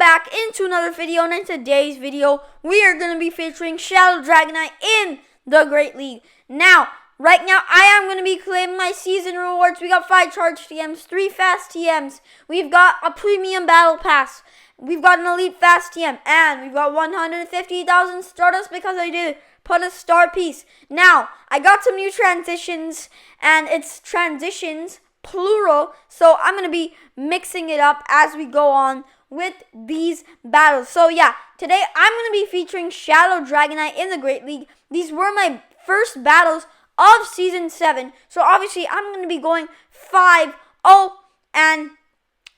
back into another video, and in today's video, we are going to be featuring Shadow Dragonite in the Great League. Now, right now, I am going to be claiming my season rewards. We got 5 charge TMs, 3 fast TMs. We've got a premium battle pass. We've got an elite fast TM, and we've got 150,000 Stardust because I did put a star piece. Now, I got some new transitions, and it's transitions plural, so I'm going to be mixing it up as we go on with these battles. So yeah, today I'm going to be featuring Shadow Dragonite in the Great League. These were my first battles of Season 7, so obviously I'm going to be going 5-0, and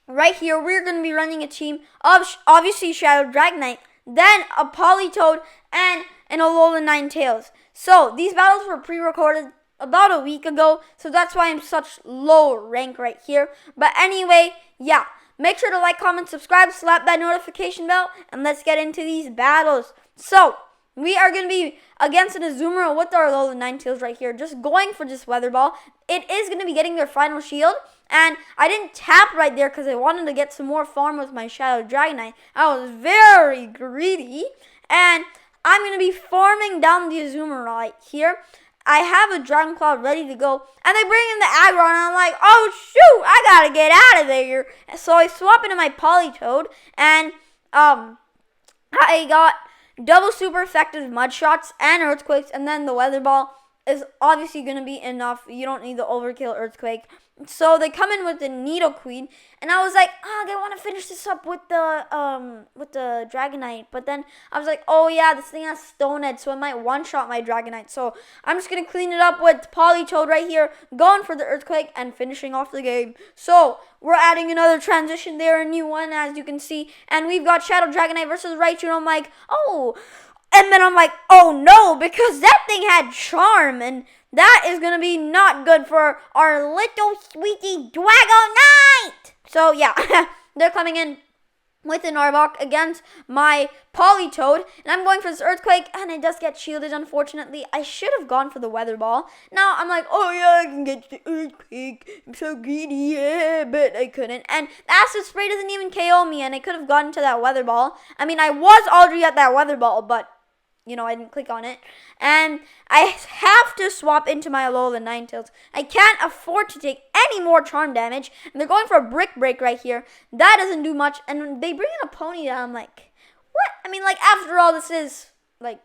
right here we're going to be running a team of obviously Shadow Dragonite, then a Politoed and an Alolan Ninetales. So these battles were pre-recorded about a week ago, so that's why I'm such low rank right here. But anyway, yeah, make sure to like, comment, subscribe, slap that notification bell, and let's get into these battles. So we are going to be against an Azumarill with our Alolan Ninetales right here, just going for this Weather Ball. It is going to be getting their final shield, and I didn't tap right there because I wanted to get some more farm with my Shadow Dragonite. I was very greedy, and I'm going to be farming down the Azumarill right here. I have a Dragon Claw ready to go, and they bring in the aggro, and I'm like, oh shoot, I gotta get out of there. So I swap into my Politoed, and I got double super effective mud shots and earthquakes, and then the Weather Ball is obviously gonna be enough. You don't need the overkill earthquake. So they come in with the Nidoqueen, and I was like, I want to finish this up with the Dragonite. But then I was like, oh yeah, this thing has Stone Edge, so it might one-shot my Dragonite. So I'm just gonna clean it up with Politoed right here, going for the Earthquake and finishing off the game. So we're adding another transition there, a new one, as you can see, and we've got Shadow Dragonite versus Raichu. And I'm like, oh, and then I'm like, oh no, because that thing had Charm, and that is going to be not good for our little sweetie Dragonite. So, yeah, they're coming in with an Arbok against my Politoed. And I'm going for this Earthquake, and it does get shielded, unfortunately. I should have gone for the Weather Ball. Now, I'm like, oh, yeah, I can get the Earthquake. I'm so greedy, yeah, but I couldn't. And the Acid Spray doesn't even KO me, and I could have gotten to that Weather Ball. I mean, I was already at that Weather Ball, but you know, I didn't click on it. And I have to swap into my Alolan Ninetales. I can't afford to take any more charm damage. And they're going for a Brick Break right here. That doesn't do much. And they bring in a Ponyta. I'm like, what? I mean, like, after all, this is, like,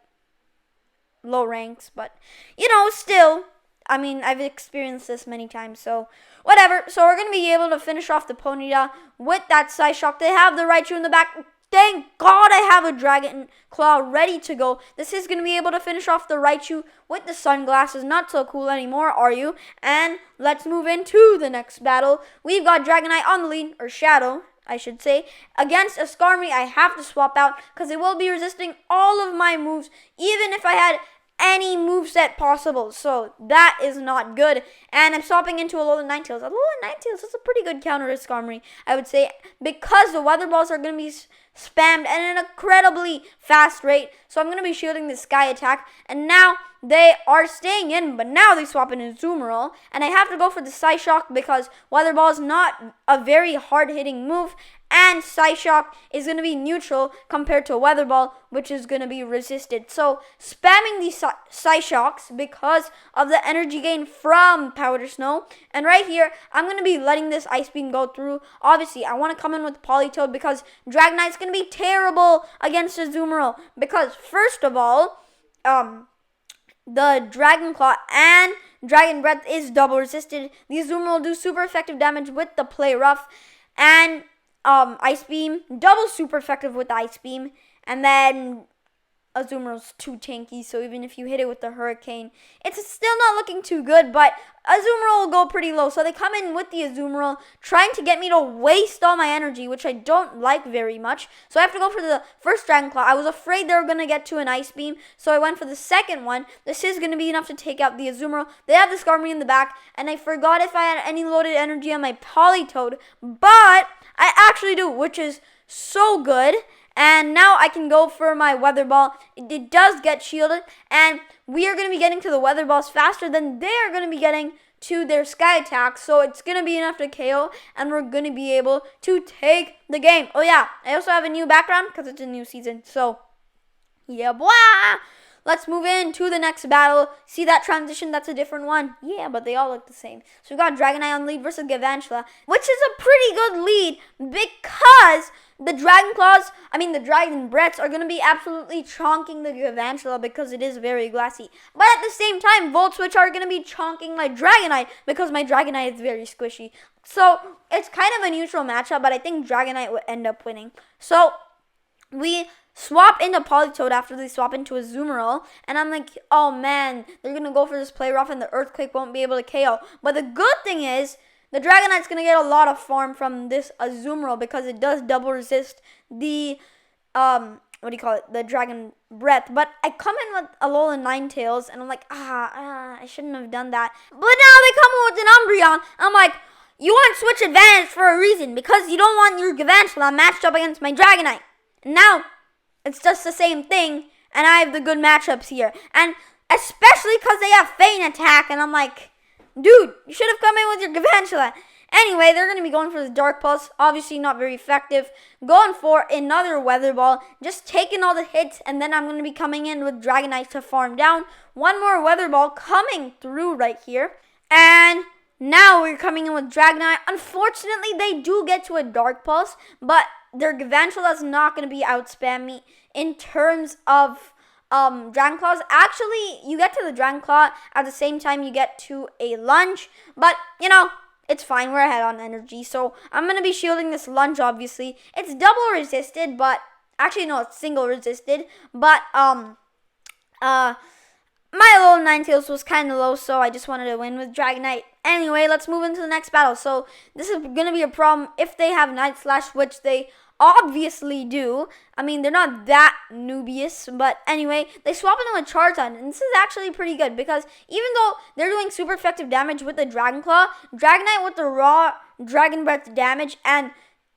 low ranks. But, you know, still, I mean, I've experienced this many times. So, whatever. So, we're going to be able to finish off the Ponyta with that Psyshock. They have the Raichu in the back. Thank God I have a Dragon Claw ready to go. This is going to be able to finish off the Raichu with the sunglasses. Not so cool anymore, are you? And let's move into the next battle. We've got Dragonite on the lead, or Shadow, I should say. Against a Skarmory, I have to swap out because it will be resisting all of my moves, even if I had any moveset possible. So that is not good. And I'm swapping into Alolan Ninetales. Alolan Ninetales is a pretty good counter to Skarmory, I would say, because the Weather Balls are going to be spammed at an incredibly fast rate. So I'm going to be shielding the Sky Attack. And now they are staying in, but now they swap into Azumarill. And I have to go for the Psyshock because Weather Ball is not a very hard-hitting move. And Psyshock is going to be neutral compared to Weather Ball, which is going to be resisted. So spamming these Psyshocks because of the energy gain from Powder Snow. And right here, I'm going to be letting this Ice Beam go through. Obviously, I want to come in with Politoed because Dragonite's going to be terrible against Azumarill. Because first of all, the Dragon Claw and Dragon Breath is double resisted. The Azumarill will do super effective damage with the Play Rough. And Ice Beam, double super effective with the Ice Beam, and then Azumarill's too tanky, so even if you hit it with the Hurricane, it's still not looking too good, but Azumarill will go pretty low. So they come in with the Azumarill, trying to get me to waste all my energy, which I don't like very much. So I have to go for the first Dragon Claw. I was afraid they were going to get to an Ice Beam, so I went for the second one. This is going to be enough to take out the Azumarill. They have the Skarmory in the back, and I forgot if I had any loaded energy on my Politoed, but I actually do, which is so good. And now I can go for my Weather Ball. It does get shielded, and we are going to be getting to the Weather Balls faster than they are going to be getting to their Sky Attack, so it's going to be enough to KO, and we're going to be able to take the game. Oh yeah, I also have a new background because it's a new season, so yeah, boy. Let's move into the next battle. See that transition? That's a different one. Yeah, but they all look the same. So we got Dragonite on lead versus Galvantula, which is a pretty good lead because the the Dragon Breaths are going to be absolutely chonking the Galvantula because it is very glassy. But at the same time, Volt Switch are going to be chonking my Dragonite because my Dragonite is very squishy. So it's kind of a neutral matchup, but I think Dragonite would end up winning. So we swap into Politoed after they swap into a Azumarill, and I'm like, oh man, they're going to go for this play rough and the Earthquake won't be able to KO. But the good thing is, the Dragonite's going to get a lot of farm from this Azumarill because it does double resist the, the Dragon Breath. But I come in with Alolan Ninetales, and I'm like, I shouldn't have done that. But now they come in with an Umbreon, I'm like, you want Switch Advantage for a reason, because you don't want your Galvantula matched up against my Dragonite. And now it's just the same thing, and I have the good matchups here. And especially because they have Feint Attack, and I'm like, dude, you should have come in with your Galvantula. Anyway, they're going to be going for the Dark Pulse. Obviously not very effective. Going for another Weather Ball. Just taking all the hits, and then I'm going to be coming in with Dragonite to farm down. One more Weather Ball coming through right here. And now we're coming in with Dragonite. Unfortunately, they do get to a Dark Pulse, but their Galvantula is not going to be outspam me in terms of Dragon Claws. Actually, you get to the Dragon Claw at the same time you get to a Lunge, but it's fine. We're ahead on energy, so I'm going to be shielding this Lunge, obviously. It's double resisted, but actually no, it's single resisted, but my Alolan Ninetales was kind of low, so I just wanted to win with Dragonite. Anyway, let's move into the next battle. So this is going to be a problem if they have Night Slash, which they obviously do. I mean, they're not that noobious, but anyway, they swap into a Charizard, and this is actually pretty good because even though they're doing super effective damage with the Dragon Claw, Dragonite with the raw Dragon Breath damage and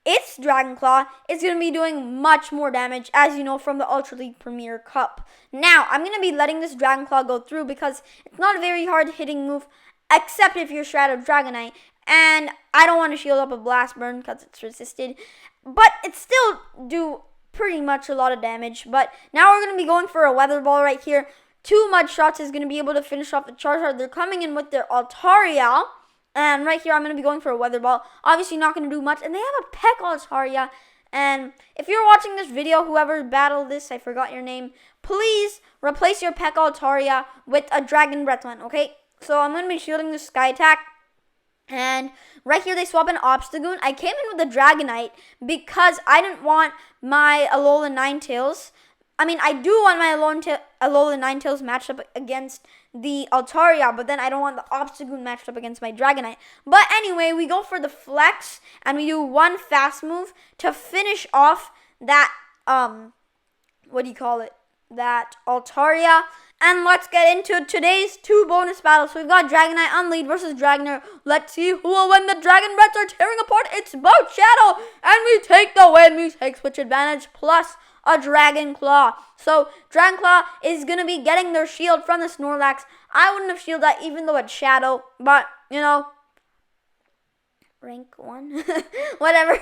its Dragon Claw is going to be doing much more damage, as you know from the Ultra League Premier Cup. Now, I'm going to be letting this Dragon Claw go through because it's not a very hard hitting move, except if you're Shadow Dragonite. And I don't want to shield up a Blast Burn because it's resisted. But it still do pretty much a lot of damage. But now we're going to be going for a Weather Ball right here. 2 Mud Shots is going to be able to finish off the Charizard. They're coming in with their Altaria. And right here I'm going to be going for a Weather Ball. Obviously not going to do much. And they have a Peck Altaria. And if you're watching this video, whoever battled this, I forgot your name, please replace your Peck Altaria with a Dragon Breath one, okay? So I'm going to be shielding the Sky Attack. And right here they swap an Obstagoon. I came in with a Dragonite because I didn't want my Alolan Ninetales. I do want my Alolan Ninetales matched up against the Altaria, but then I don't want the Obstagoon matched up against my Dragonite. But anyway, we go for the Flex, and we do one fast move to finish off that, that Altaria. And let's get into today's 2 bonus battles. So we've got Dragonite on lead versus Dragonair. Let's see who will win. The Dragon Breaths are tearing apart. It's both Shadow, and we take the win. We take Switch Advantage plus a Dragon Claw. So Dragon Claw is going to be getting their shield from the Snorlax. I wouldn't have shielded that even though it's Shadow, but, rank 1. Whatever.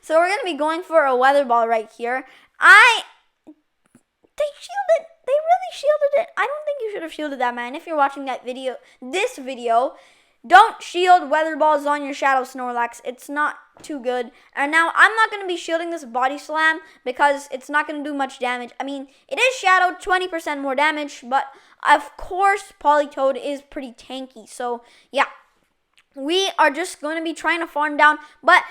So we're going to be going for a Weather Ball right here. They really shielded it. I don't think you should have shielded that, man. If you're watching this video, don't shield Weather Balls on your Shadow Snorlax. It's not too good. And now I'm not going to be shielding this Body Slam because it's not going to do much damage. It is Shadow, 20% more damage, but of course Politoed is pretty tanky. So yeah, we are just going to be trying to farm down, but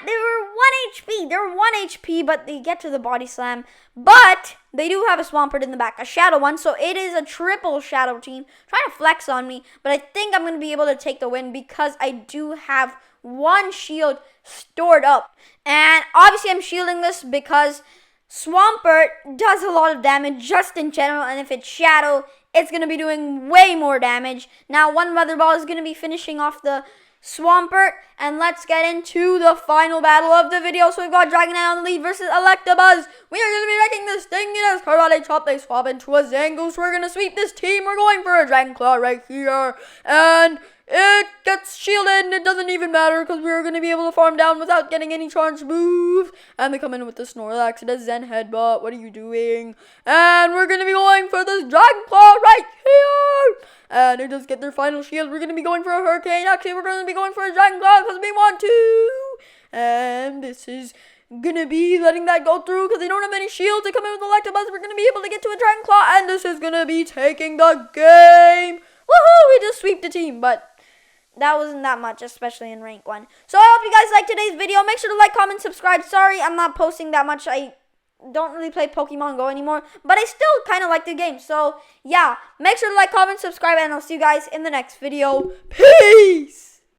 they were 1 HP. They're 1 HP, but they get to the Body Slam. But they do have a Swampert in the back, a Shadow one, so it is a triple Shadow team trying to flex on me. But I think I'm going to be able to take the win because I do have 1 shield stored up. And obviously I'm shielding this because Swampert does a lot of damage just in general, and if it's Shadow, it's going to be doing way more damage. Now 1 Weather Ball is going to be finishing off the Swampert, and let's get into the final battle of the video. So we've got Dragonite on the lead versus Electabuzz. We are going to be wrecking this thing in his Karate Chop. They swap into a Zangoose. We're going to sweep this team. We're going for a Dragon Claw right here, and it gets shielded, and it doesn't even matter because we're going to be able to farm down without getting any charged moves. And they come in with the Snorlax. It has Zen Headbutt. What are you doing? And we're going to be going for this Dragon Claw right here. And they just get their final shield. We're going to be going for a Hurricane. Actually, we're going to be going for a Dragon Claw because we want to. And this is gonna be letting that go through because they don't have any shields. They come in with Electabuzz. We're gonna be able to get to a Dragon Claw, and this is gonna be taking the game. Woohoo! We just sweep the team, but that wasn't that much, especially in rank 1. So I hope you guys liked today's video. Make sure to like, comment, subscribe. Sorry, I'm not posting that much. I don't really play Pokemon Go anymore, but I still kind of like the game. So yeah, make sure to like, comment, subscribe, and I'll see you guys in the next video. Peace!